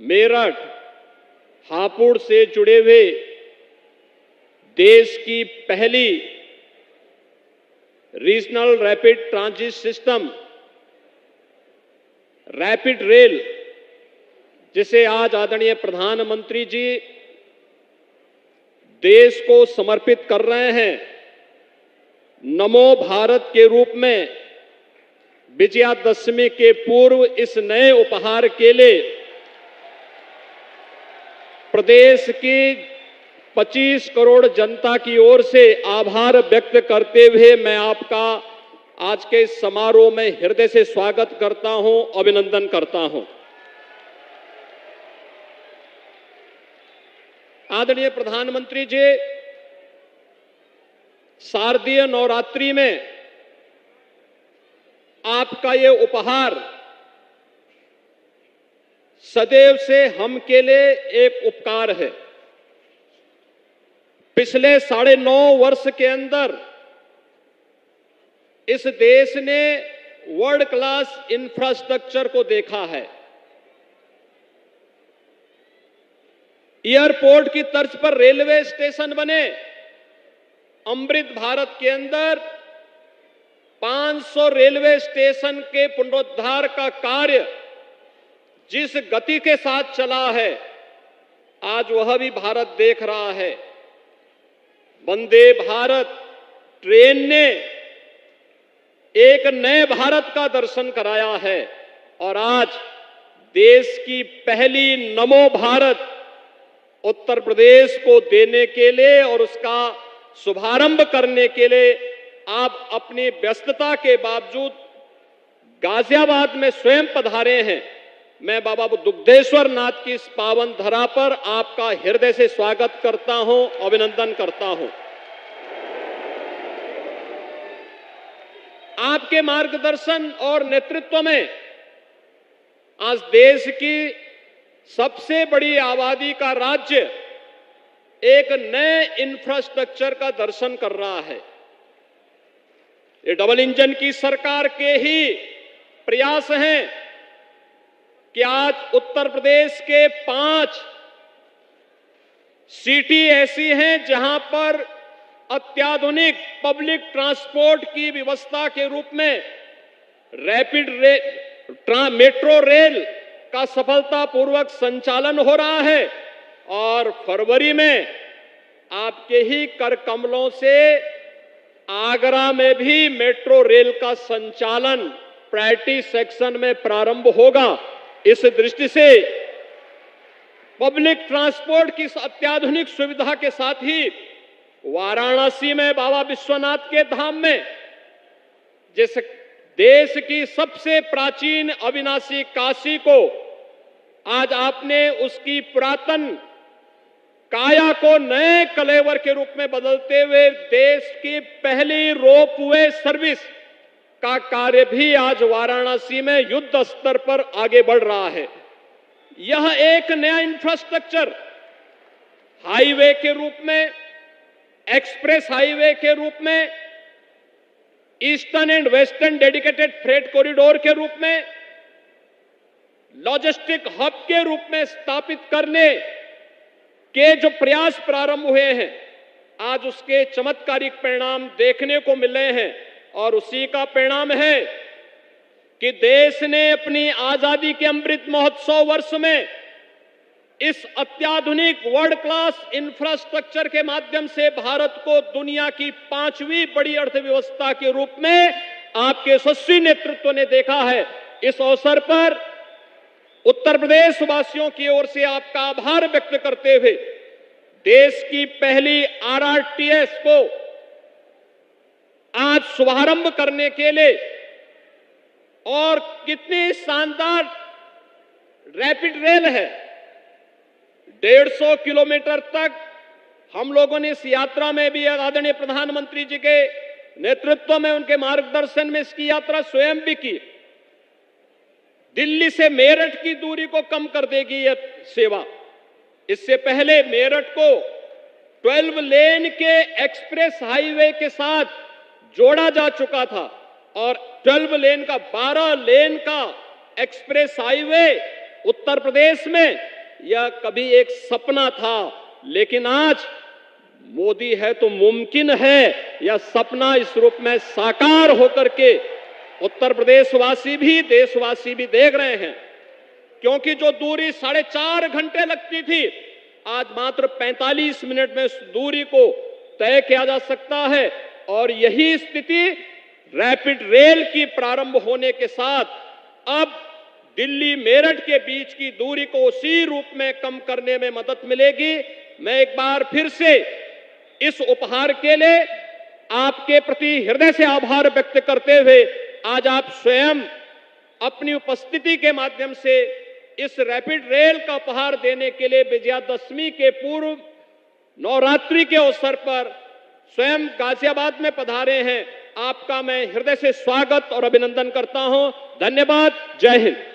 मेरठ, हापुड़ से जुड़े हुए देश की पहली regional rapid transit system rapid rail, जिसे आज आदरणीय प्रधानमंत्री जी देश को समर्पित कर रहे हैं, नमो भारत के रूप में विजयादशमी के पूर्व इस नए उपहार के लिए प्रदेश की 25 करोड़ जनता की ओर से आभार व्यक्त करते हुए मैं आपका आज के समारोह में हृदय से स्वागत करता हूं, अभिनंदन करता हूं। आदरणीय प्रधानमंत्री जी, शारदीय नवरात्रि में आपका ये उपहार सदैव से हम के लिए एक उपकार है। पिछले 9.5 वर्ष के अंदर इस देश ने वर्ल्ड क्लास इंफ्रास्ट्रक्चर को देखा है। एयरपोर्ट की तर्ज पर रेलवे स्टेशन बने। अमृत भारत के अंदर 500 रेलवे स्टेशन के पुनरुद्धार का कार्य जिस गति के साथ चला है, आज वह भी भारत देख रहा है। वंदे भारत ट्रेन ने एक नए भारत का दर्शन कराया है और आज देश की पहली नमो भारत उत्तर प्रदेश को देने के लिए और उसका शुभारंभ करने के लिए आप अपनी व्यस्तता के बावजूद गाजियाबाद में स्वयं पधारे हैं। मैं बाबा दुग्धेश्वर नाथ की इस पावन धरा पर आपका हृदय से स्वागत करता हूं, अभिनंदन करता हूं। आपके मार्गदर्शन और नेतृत्व में आज देश की सबसे बड़ी आबादी का राज्य एक नए इंफ्रास्ट्रक्चर का दर्शन कर रहा है। ये डबल इंजन की सरकार के ही प्रयास हैं कि आज उत्तर प्रदेश के 5 सिटी ऐसी हैं जहां पर अत्याधुनिक पब्लिक ट्रांसपोर्ट की व्यवस्था के रूप में रैपिड मेट्रो रेल का सफलतापूर्वक संचालन हो रहा है और फरवरी में आपके ही कर कमलों से आगरा में भी मेट्रो रेल का संचालन प्रायोरिटी सेक्शन में प्रारंभ होगा। इस दृष्टि से पब्लिक ट्रांसपोर्ट की अत्याधुनिक सुविधा के साथ ही वाराणसी में बाबा विश्वनाथ के धाम में जिस देश की सबसे प्राचीन अविनाशी काशी को आज आपने उसकी पुरातन काया को नए कलेवर के रूप में बदलते हुए देश की पहली रोपवे सर्विस का कार्य भी आज वाराणसी में युद्ध स्तर पर आगे बढ़ रहा है। यह एक नया इंफ्रास्ट्रक्चर हाईवे के रूप में, एक्सप्रेस हाईवे के रूप में, eastern and western dedicated freight corridor के रूप में, लॉजिस्टिक हब के रूप में स्थापित करने के जो प्रयास प्रारंभ हुए हैं, आज उसके चमत्कारिक परिणाम देखने को मिले हैं और उसी का परिणाम है कि देश ने अपनी आजादी के अमृत महोत्सव वर्ष में इस अत्याधुनिक वर्ल्ड क्लास इंफ्रास्ट्रक्चर के माध्यम से भारत को दुनिया की 5वीं बड़ी अर्थव्यवस्था के रूप में आपके यशस्वी नेतृत्व ने देखा है। इस अवसर पर उत्तर प्रदेश वासियों की ओर से आपका आभार व्यक्त करते हुए देश की पहली आरआरटीएस को आज शुभारंभ करने के लिए और कितनी शानदार रैपिड रेल है, 150 किलोमीटर तक हम लोगों ने इस यात्रा में भी आदरणीय प्रधानमंत्री जी के नेतृत्व में, उनके मार्गदर्शन में इसकी यात्रा स्वयं भी की। दिल्ली से मेरठ की दूरी को कम कर देगी यह सेवा। इससे पहले मेरठ को 12 लेन के एक्सप्रेस हाईवे के साथ जोड़ा जा चुका था और 12 लेन का 12 लेन का एक्सप्रेस हाईवे उत्तर प्रदेश में यह कभी एक सपना था, लेकिन आज मोदी है तो मुमकिन है यह सपना इस रूप में साकार होकर के उत्तर प्रदेश वासी भी, देशवासी भी देख रहे हैं। क्योंकि जो दूरी 4.5 घंटे लगती थी, आज मात्र 45 मिनट में उस दूरी को तय किया जा सकता है। और यही स्थिति रैपिड रेल की प्रारंभ होने के साथ अब दिल्ली मेरठ के बीच की दूरी को उसी रूप में कम करने में मदद मिलेगी। मैं एक बार फिर से इस उपहार के लिए आपके प्रति हृदय से आभार व्यक्त करते हुए आज आप स्वयं अपनी उपस्थिति के माध्यम से इस रैपिड रेल का उपहार देने के लिए विजयादशमी के पूर्व नवरात्रि के अवसर पर स्वयं गाजियाबाद में पधारे हैं। आपका मैं हृदय से स्वागत और अभिनंदन करता हूं। धन्यवाद। जय हिंद।